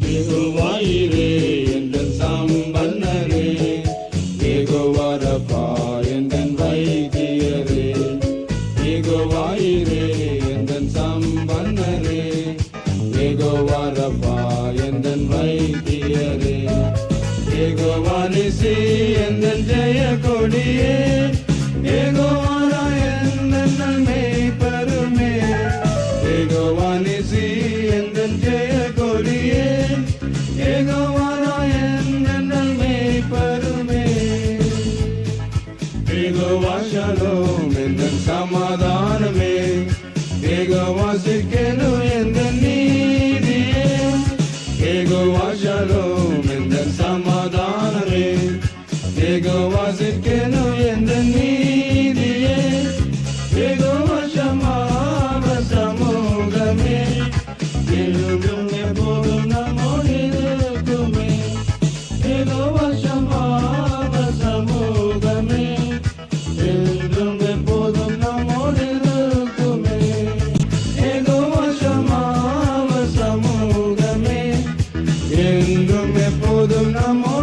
யெகோவாயிரே எந்தன் சம்பன்னரே, யெகோவா ரப்பா எந்தன் வைத்தியரே, யெகோவாயிரே எந்தன் சம்பன்னரே, யெகோவா ரப்பா எந்தன் வைத்தியரே, யெகோவா நிசி எந்தன் ஜெய கொடியே, யெகோவா எந்தன் மேய்ப்பருமே, யெகோவா நிசி எந்தன் ஜெய கொடியே, யெகோவா எந்தன் மேய்ப்பருமே, யெகோவா ஷலோம் எந்தன் சமாதானமே, யெகோவா சிக்கெனு எந்தன் நீதியே, யெகோவா ஷலோம் எந்தன் சமாதானமே, யெகோவா சிக்கெனு எந்தன் நீதியே, யெகோவா ஷமாவ சமூகமே, என்றும் எப்போதும் நம்மோடு இருக்குமே, யெகோவா ஷமாவ சமூகமே, என்றும் எப்போதும் நம்மோடு இருக்குமே, யெகோவா ஷமாவ சமூகமே, என்றும் எப்போதும் நம்மோடு